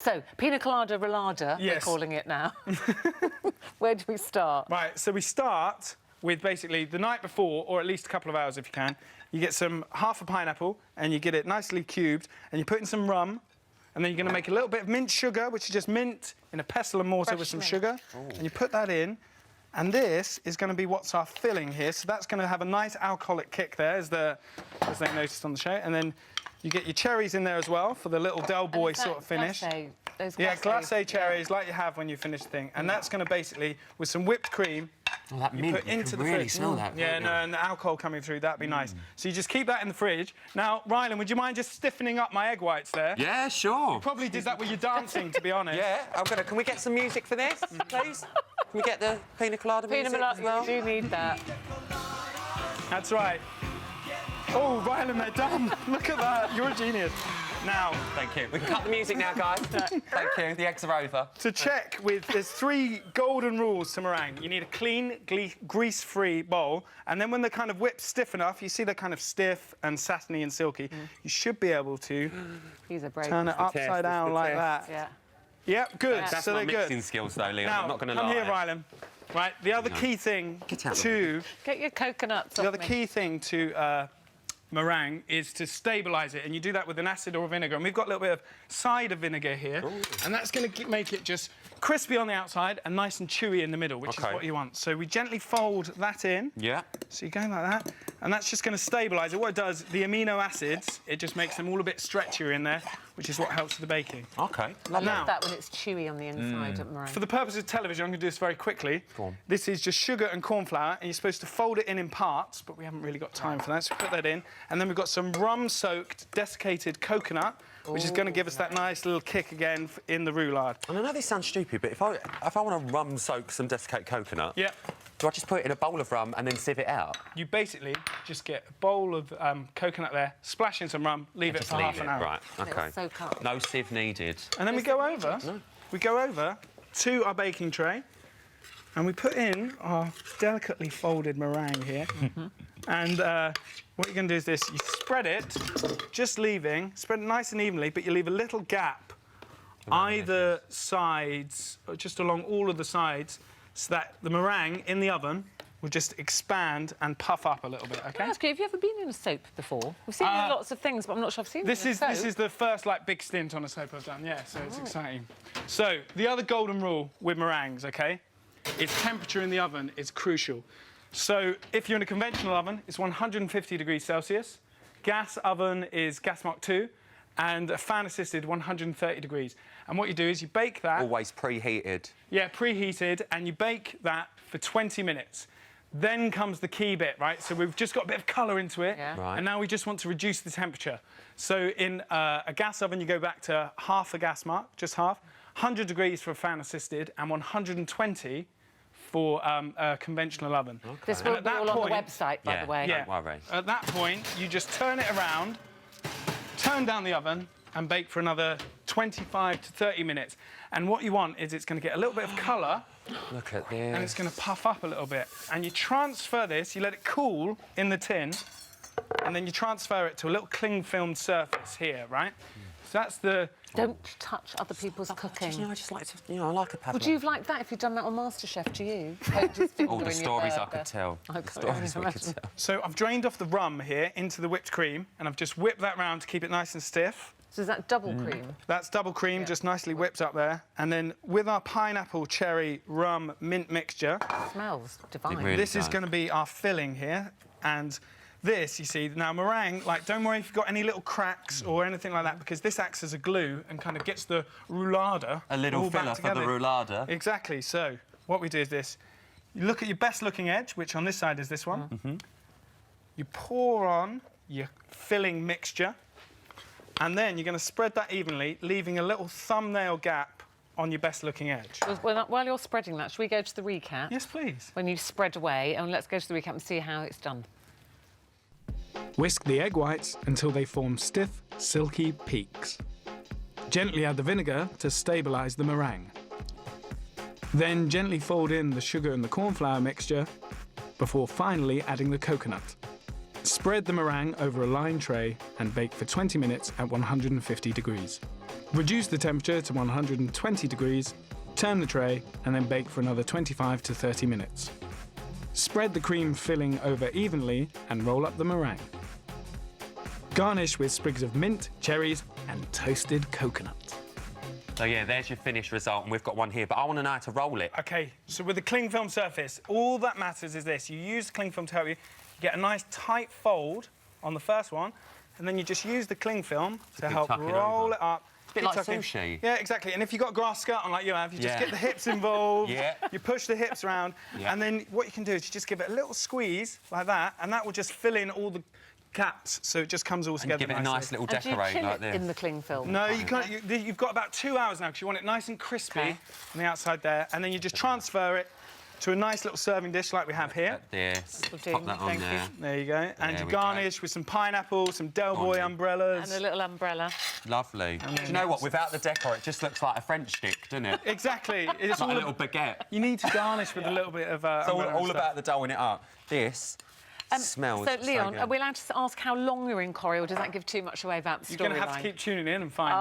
So, Pina Colada Roulade, Yes. we're calling it now. Where do we start? Right, so we start with basically the night before, or at least a couple of hours if you can. You get half a pineapple, and you get it nicely cubed, and you put in some rum, and then you're going to make a little bit of mint sugar, which is just mint in a pestle and mortar with some sugar. And you put that in, and this is going to be what's our filling here. So that's going to have a nice alcoholic kick there, as they noticed on the show. And then you get your cherries in there as well for the little Del Boy sort of finish. Glacé cherries, like you have when you finish the thing. And that's going to basically, with some whipped cream, oh, that mint, put into the really fridge. smell that. Yeah, no, and the alcohol coming through, that'd be nice. So you just keep that in the fridge. Now, Rylan, would you mind just stiffening up my egg whites there? Yeah, sure. You probably did that with your dancing, to be honest. Yeah, can we get some music for this, please? Can we get the Pina Colada music as well? You do need that. That's right. Oh, Rylan, they're done. Look at that. You're a genius. Now... Thank you. We can cut the music now, guys. Thank you. The eggs are over. To check there's 3 golden rules to meringue. You need a clean, grease-free bowl, and then when they're kind of whipped stiff enough, you see they're kind of stiff and satiny and silky, you should be able to turn it upside down like that. Yeah. Yep, good. That's so my they're mixing good. skills, though, Leon. Now, I'm not going to lie. come here, Rylan. Right, the other key thing to... Get your coconuts The other key thing to meringue is to stabilise it, and you do that with an acid or a vinegar. And we've got a little bit of cider vinegar here, and that's going to make it just crispy on the outside and nice and chewy in the middle, which is what you want. So we gently fold that in. Yeah. So you're going like that, and that's just going to stabilise it. What it does, the amino acids, it just makes them all a bit stretchier in there, which is what helps with the baking. OK. I love that when it's chewy on the inside of meringue. For the purpose of television, I'm going to do this very quickly. Go on. This is just sugar and corn flour, and you're supposed to fold it in parts, but we haven't really got time for that, so put that in. And then we've got some rum-soaked, desiccated coconut, which is going to give us that nice little kick again in the roulade. And I know this sounds stupid, but if I want to rum-soak some desiccated coconut, do I just put it in a bowl of rum and then sieve it out? You basically just get a bowl of coconut there, splash in some rum, leave it for half an hour. Right, OK. Soak up. No sieve needed. And then we go over to our baking tray, and we put in our delicately folded meringue here. And what you're going to do is this. You spread it, spread it nice and evenly, but you leave a little gap either sides, or just along all of the sides, so that the meringue in the oven will just expand and puff up a little bit, OK? That's great. Have you ever been in a soap before? We've seen lots of things, but I'm not sure I've seen this is the first, big stint on a soap I've done, yeah, so it's exciting. So, the other golden rule with meringues, OK, is temperature in the oven is crucial. So, if you're in a conventional oven, it's 150 degrees Celsius. Gas oven is gas mark 2, and a fan-assisted 130 degrees. And what you do is you bake that... Always preheated. Yeah, preheated, and you bake that for 20 minutes. Then comes the key bit, right? So we've just got a bit of colour into it, and now we just want to reduce the temperature. So in a gas oven, you go back to half the gas mark, just half, 100 degrees for a fan-assisted, and 120 for a conventional oven. This will be all on the website, by the way. Yeah. Don't worry. At that point, you just turn it around, turn down the oven, and bake for another 25 to 30 minutes. And what you want is it's going to get a little bit of colour. Look at this. And it's going to puff up a little bit. And you transfer this, you let it cool in the tin, and then you transfer it to a little cling-filmed surface here, right? So that's the... Don't touch other people's cooking. I just like to, I like a pavlova. Would you have liked that if you'd done that on MasterChef, do you? All the stories I could tell. So I've drained off the rum here into the whipped cream, and I've just whipped that round to keep it nice and stiff. So is that double cream? That's double cream, just nicely whipped up there. And then with our pineapple, cherry, rum, mint mixture... It smells divine. Really this is going to be our filling here. And this, you see, now meringue, don't worry if you've got any little cracks or anything like that, because this acts as a glue and kind of gets the roulade a little all filler back for together. the roulade. Exactly. So what we do is this. You look at your best-looking edge, which on this side is this one. You pour on your filling mixture, and then you're going to spread that evenly, leaving a little thumbnail gap on your best-looking edge. While you're spreading that, should we go to the recap? Yes, please. When you spread away, and let's go to the recap and see how it's done. Whisk the egg whites until they form stiff, silky peaks. Gently add the vinegar to stabilise the meringue. Then gently fold in the sugar and the corn flour mixture before finally adding the coconut. Spread the meringue over a lined tray and bake for 20 minutes at 150 degrees. Reduce the temperature to 120 degrees, turn the tray, and then bake for another 25 to 30 minutes. Spread the cream filling over evenly and roll up the meringue. Garnish with sprigs of mint, cherries, and toasted coconut. So yeah, there's your finished result, and we've got one here, but I want to know how to roll it. OK, so with the cling film surface, all that matters is this. You use the cling film to help you. You get a nice tight fold on the first one, and then you just use the cling film to help roll it up. A bit like sushi. Yeah, exactly. And if you've got a grass skirt on like you have, you just get the hips involved. Yeah. You push the hips around, and then what you can do is you just give it a little squeeze like that, and that will just fill in all the gaps, so it just comes all together. And give it a nice little decorate like this. like this. In the cling film? No, you can't. You've got about 2 hours now because you want it nice and crispy on the outside there, and then you just transfer it to a nice little serving dish like we have here. This. Pop that on there. There you go. And you garnish with some pineapple, some Del Boy umbrellas. And a little umbrella. Lovely. Do you know what? Without the decor, it just looks like a French stick, doesn't it? Exactly. It's like a little baguette. You need to garnish with a little bit of... It's all about the doughing it up. This smells so, Leon, good. are we allowed to ask how long you're in Corrie, or does that give too much away about the storyline? You're going to have to keep tuning in and find out.